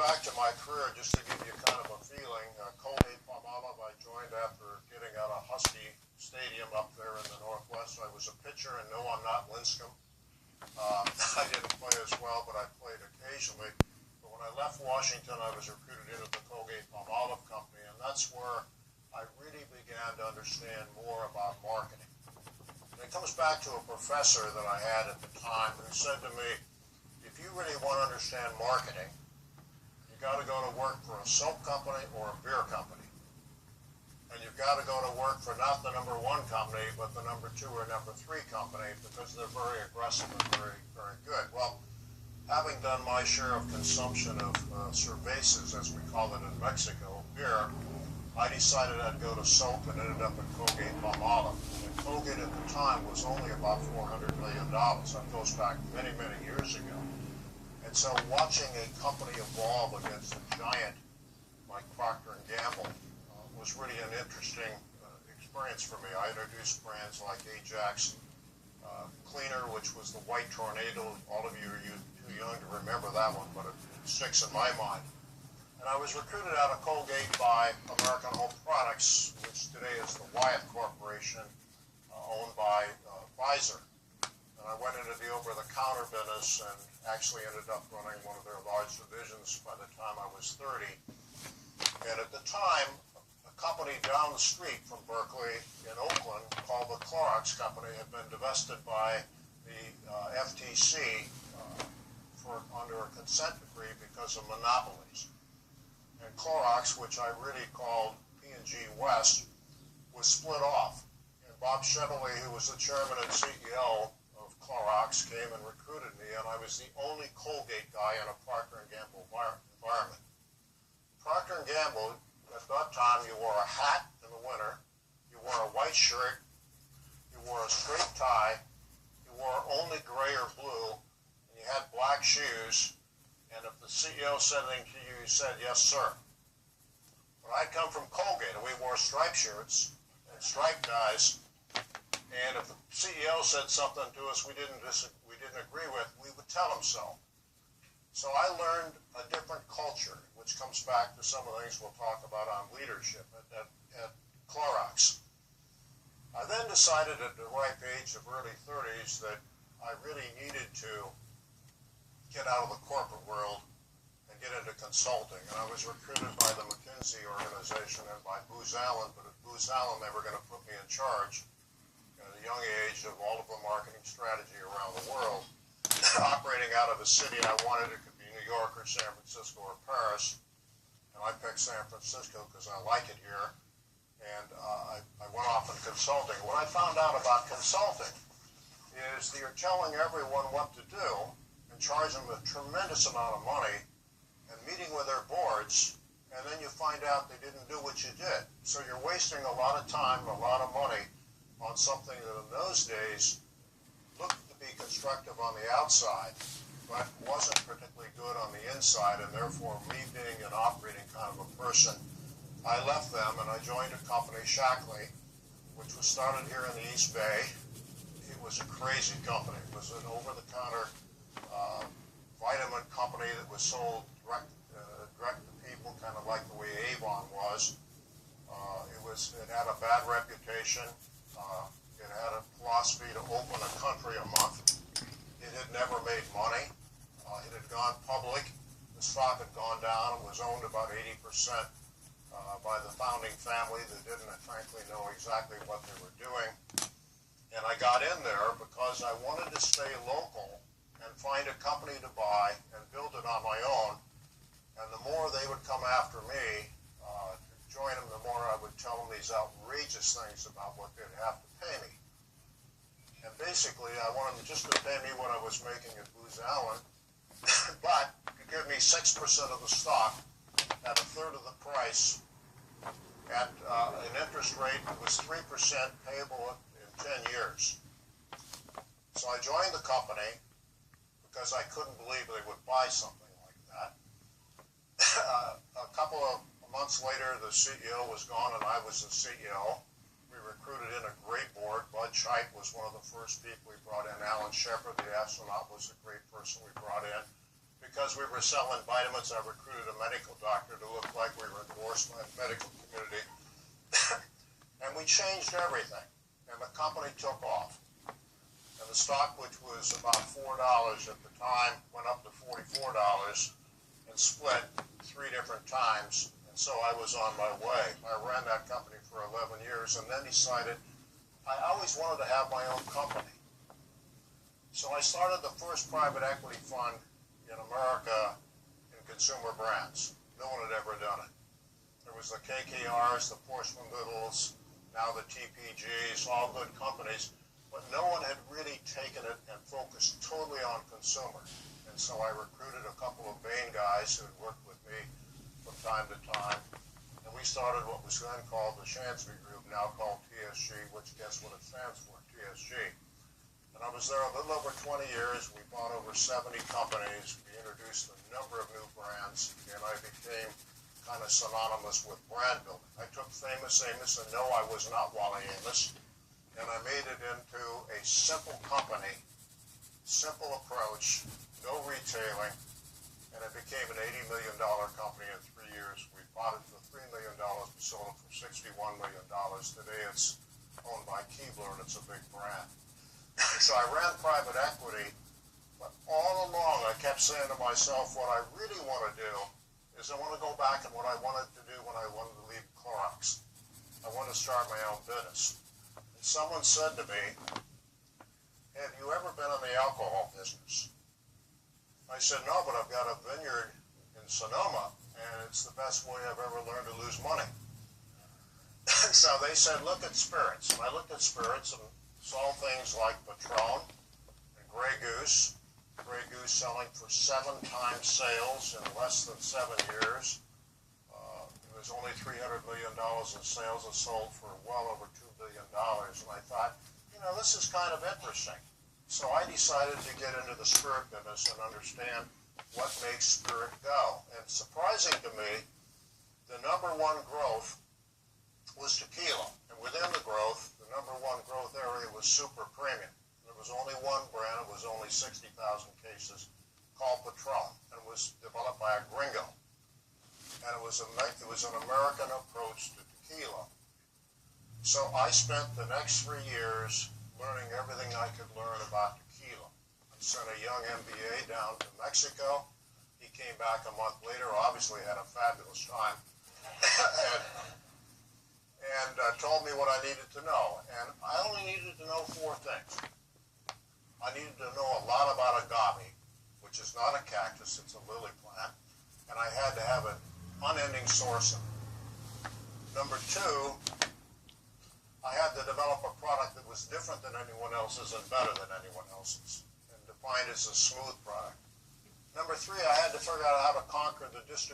back to my career, just to give you kind of a feeling, Colgate-Palmolive I joined after getting out of Husky Stadium up there in the Northwest. I was a pitcher, and no, I'm not Linscomb. I didn't play as well, but I played occasionally. But when I left Washington, I was recruited into the Colgate-Palmolive company, and that's where I really began to understand more about marketing. And it comes back to a professor that I had at the time who said to me, if you really want to understand marketing, you got to go to work for a soap company or a beer company. And you've got to go to work for not the number one company, but the number two or number three company, because they're very aggressive and very, very good. Well, having done my share of consumption of cervezas, as we call it in Mexico, beer, I decided I'd go to soap and ended up at Colgate-Palmolive. And Colgate at the time was only about $400 million. That goes back many, many years ago. And so watching a company evolve against a giant like Procter & Gamble was really an interesting experience for me. I introduced brands like Ajax Cleaner, which was the white tornado. All of you are too young to remember that one, but it sticks in my mind. And I was recruited out of Colgate by American Home Products, which today is the Wyeth Corporation, owned by Pfizer. And I went into the over-the-counter business and actually ended up running one of their large divisions by the time I was 30. And at the time, a company down the street from Berkeley in Oakland called the Clorox Company had been divested by the FTC under a consent decree because of monopolies. And Clorox, which I really called P&G West, was split off. And Bob Shaklee, who was the chairman and CEO of Clorox, came and recruited me, and I was the only Colgate guy in a Procter & Gamble environment. Procter & Gamble, at that time, you wore a hat in the winter, you wore a white shirt, you wore a straight tie, you wore only gray or blue, and you had black shoes, and if the CEO said anything to you, you said, yes, sir. But I come from Colgate, and we wore striped shirts and striped ties, and if the CEO said something to us we didn't agree with, we would tell him so. So I learned a different culture, which comes back to some of the things we'll talk about on leadership at Clorox. I then decided at the ripe age of early 30s that I really needed to get out of the corporate world and get into consulting. And I was recruited by the McKinsey organization and by Booz Allen, but at Booz Allen they were going to put me in charge at a young age of all of the marketing strategy around the world. Operating out of a city I wanted, it could be New York or San Francisco or Paris, and I picked San Francisco because I like it here, and I went off in consulting. What I found out about consulting is that you're telling everyone what to do and charging them a tremendous amount of money and meeting with their boards, and then you find out they didn't do what you did. So you're wasting a lot of time and a lot of money on something that in those days looked to be constructive on the outside, but wasn't particularly good on the inside, and therefore me being an operating kind of a person, I left them and I joined a company, Shaklee, which was started here in the East Bay. It was a crazy company. It was an over-the-counter vitamin company that was sold direct to people, kind of like the way Avon was. It had a bad reputation. It had a philosophy to open a country a month. It had never made money. It had gone public. The stock had gone down. It was owned about 80% by the founding family that didn't, frankly, know exactly what they were doing. And I got in there because I wanted to stay local and find a company to buy and build it on my own. And the more they would come after me to join them, the more I would tell them these outrageous things about what they'd have to pay me. And basically, I wanted them just to pay me what I was making at Booz Allen, but to give me 6% of the stock at a third of the price at an interest rate that was 3% payable in 10 years. So I joined the company because I couldn't believe they would buy something like that. A couple of months later, the CEO was gone and I was the CEO. We recruited in a great board. Bud Scheidt was one of the first people we brought in. Alan Shepard, the astronaut, was a great person we brought in. because we were selling vitamins, I recruited a medical doctor to look like we were endorsed by the medical community. And we changed everything. And the company took off. And the stock, which was about $4 at the time, went up to $44 and split 3 different times. And so I was on my way. I ran that company for 11 years and then decided I always wanted to have my own company. So I started the first private equity fund in America in consumer brands. No one had ever done it. There was the KKRs, the Portsmouth Littles, now the TPGs, all good companies, but no one had really taken it and focused totally on consumer. And so I recruited a couple of Bain guys who had worked with me from time to time, and we started what was then called the Shansby Group, now called TSG, which guess what it stands for, TSG. And I was there a little over 20 years. We bought over 70 companies. We introduced a number of new brands, and I became kind of synonymous with brand building. I took Famous Amos, and no, I was not Wally Amos, and I made it into a simple company, simple approach, no retailing, and it became an $80 million company in 3 years. We bought it for $3 million. We sold it for $61 million. Today it's owned by Keebler, and it's a big brand. So I ran private equity, but all along I kept saying to myself, what I really want to do is I want to go back and what I wanted to do when I wanted to leave Clorox. I want to start my own business. And someone said to me, have you ever been in the alcohol business? I said, no, but I've got a vineyard in Sonoma, and it's the best way I've ever learned to lose money. So they said, look at spirits. And I looked at spirits and saw things like Patron and Grey Goose. Grey Goose selling for 7 times sales in less than 7 years. It was only $300 million in sales and sold for well over $2 billion. And I thought, you know, this is kind of interesting. So I decided to get into the spirit business and understand what makes spirit go. And surprising to me, the #1 growth was tequila. And within the growth, the #1 growth area was super premium. There was only one brand, it was only 60,000 cases, called Patron, and it was developed by a gringo. And it was an American approach to tequila. So I spent the next 3 years learning everything I could learn about tequila. I sent a young MBA down to Mexico. He came back a month later, obviously had a fabulous time, and told me what I needed to know. And I only needed to know 4 things. I needed to know a lot about agave, which is not a cactus, it's a lily plant, and I had to have an unending sourcing. Number 2, I had to develop a product that was different than anyone else's and better than anyone else's, and defined as a smooth product. Number 3, I had to figure out how to conquer the distribution.